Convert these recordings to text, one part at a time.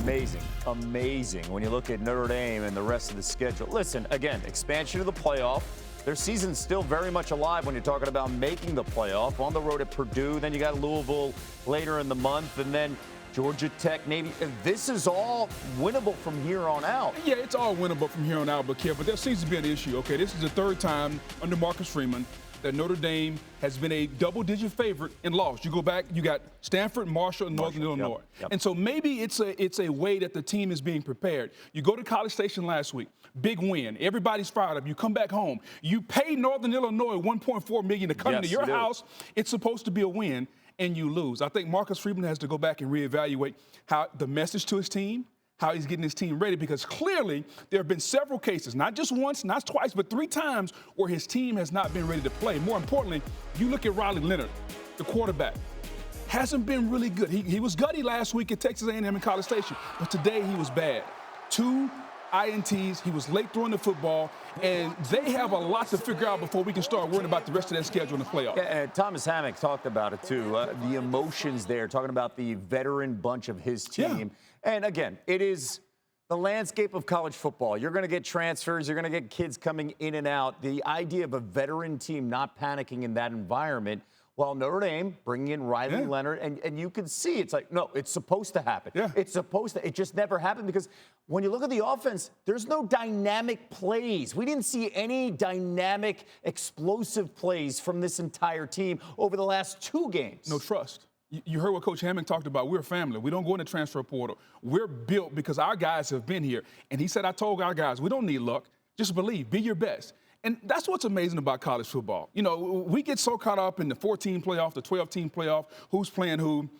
amazing, amazing when you look at Notre Dame and the rest of the schedule. Listen, again, expansion of the playoff. Their season's still very much alive when you're talking about making the playoff. On the road at Purdue, then you got Louisville later in the month, and then Georgia Tech, Navy. This is all winnable from here on out. Yeah, it's all winnable from here on out, but there seems to be an issue. Okay, this is the third time under Marcus Freeman that Notre Dame has been a double-digit favorite and lost. You go back, you got Stanford, Marshall, and Northern Illinois. Yep. And so maybe it's a way that the team is being prepared. You go to College Station last week, big win. Everybody's fired up. You come back home. You pay Northern Illinois $1.4 million to come into your house. It's supposed to be a win, and you lose. I think Marcus Freeman has to go back and reevaluate how the message to his team, how he's getting his team ready, because clearly there have been several cases, not just once, not twice, but 3 times where his team has not been ready to play. More importantly, you look at Riley Leonard, the quarterback, hasn't been really good. He was gutty last week at Texas A&M in College Station, but today he was bad. 2 INTs, he was late throwing the football, and they have a lot to figure out before we can start worrying about the rest of that schedule in the playoffs. Yeah, and Thomas Hammock talked about it too, the emotions there, talking about the veteran bunch of his team. Yeah. And again, it is the landscape of college football. You're going to get transfers. You're going to get kids coming in and out. The idea of a veteran team not panicking in that environment, while Notre Dame bringing in Riley Leonard, and you can see it's like, no, it's supposed to happen. Yeah. It's supposed to. It just never happened because when you look at the offense, there's no dynamic plays. We didn't see any dynamic, explosive plays from this entire team over the last 2 games. No trust. You heard what Coach Hammock talked about. We're a family. We don't go in the transfer portal. We're built because our guys have been here. And he said, I told our guys, we don't need luck. Just believe. Be your best. And that's what's amazing about college football. You know, we get so caught up in the 14 playoff, the 12-team playoff, who's playing who.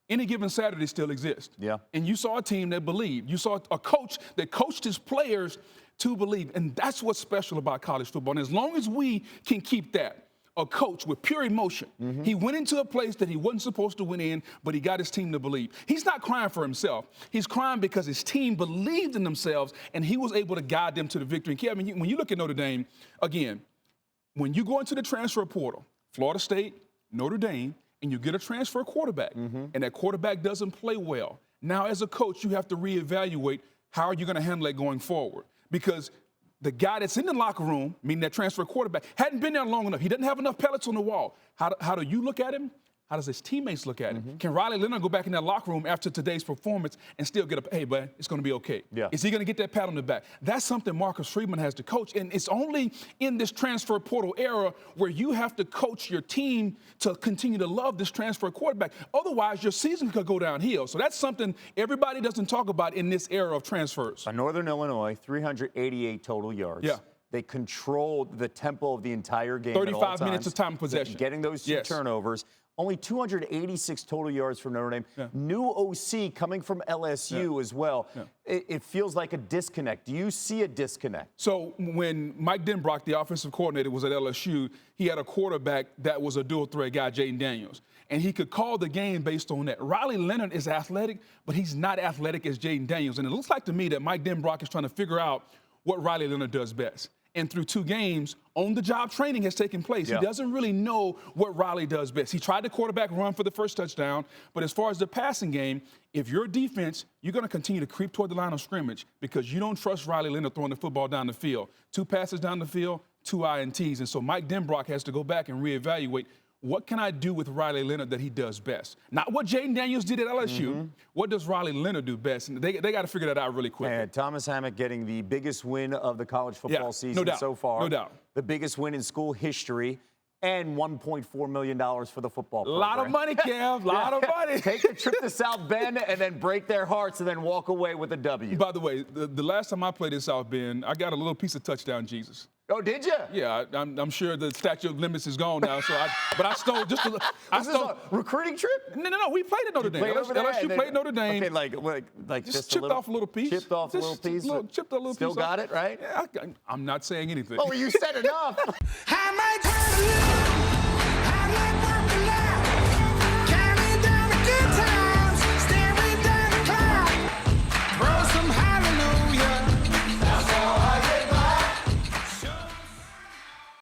Any given Saturday still exists. Yeah. And you saw a team that believed. You saw a coach that coached his players to believe. And that's what's special about college football. And as long as we can keep that, a coach with pure emotion. He went into a place that he wasn't supposed to win in, but he got his team to believe. He's not crying for himself. He's crying because his team believed in themselves, and he was able to guide them to the victory. And Kevin, when you look at Notre Dame, again, when you go into the transfer portal, Florida State, Notre Dame, and you get a transfer quarterback, and that quarterback doesn't play well, now as a coach, you have to reevaluate how are you going to handle it going forward. Because the guy that's in the locker room, meaning that transfer quarterback, hadn't been there long enough. He doesn't have enough pellets on the wall. How do you look at him? How does his teammates look at him? Can Riley Leonard go back in that locker room after today's performance and still get a, hey, bud, it's going to be okay? Yeah. Is he going to get that pat on the back? That's something Marcus Freeman has to coach. And it's only in this transfer portal era where you have to coach your team to continue to love this transfer quarterback. Otherwise, your season could go downhill. So that's something everybody doesn't talk about in this era of transfers. Northern Illinois, 388 total yards. Yeah. They controlled the tempo of the entire game. 35 minutes of time possession. Getting those 2 turnovers. Only 286 total yards from Notre Dame. Yeah. New OC coming from LSU as well. Yeah. It feels like a disconnect. Do you see a disconnect? So when Mike Denbrock, the offensive coordinator, was at LSU, he had a quarterback that was a dual-threat guy, Jaden Daniels. And he could call the game based on that. Riley Leonard is athletic, but he's not athletic as Jaden Daniels. And it looks like to me that Mike Denbrock is trying to figure out what Riley Leonard does best. And through 2 games, on-the-job training has taken place. Yeah. He doesn't really know what Riley does best. He tried the quarterback run for the first touchdown, but as far as the passing game, if you're a defense, you're going to continue to creep toward the line of scrimmage because you don't trust Riley Leonard throwing the football down the field. 2 passes down the field, 2 INTs. And so Mike Denbrock has to go back and reevaluate, what can I do with Riley Leonard that he does best? Not what Jaden Daniels did at LSU. What does Riley Leonard do best? And they got to figure that out really quickly. And Thomas Hammock getting the biggest win of the college football season so far. No doubt. The biggest win in school history. And $1.4 million for the football program. A lot of money, Kev. A lot of money. Take a trip to South Bend and then break their hearts and then walk away with a W. By the way, the last time I played in South Bend, I got a little piece of touchdown Jesus. Oh, did you? Yeah, I'm sure the statute of limits is gone now. But I stole just a little. Was this a recruiting trip? No. We played at Notre Dame. LSU played Notre Dame. Okay, like just chipped off a little piece. Chipped off a little piece. Chipped a little piece. Still got it, right? Yeah, I'm not saying anything. Oh, well, you said enough.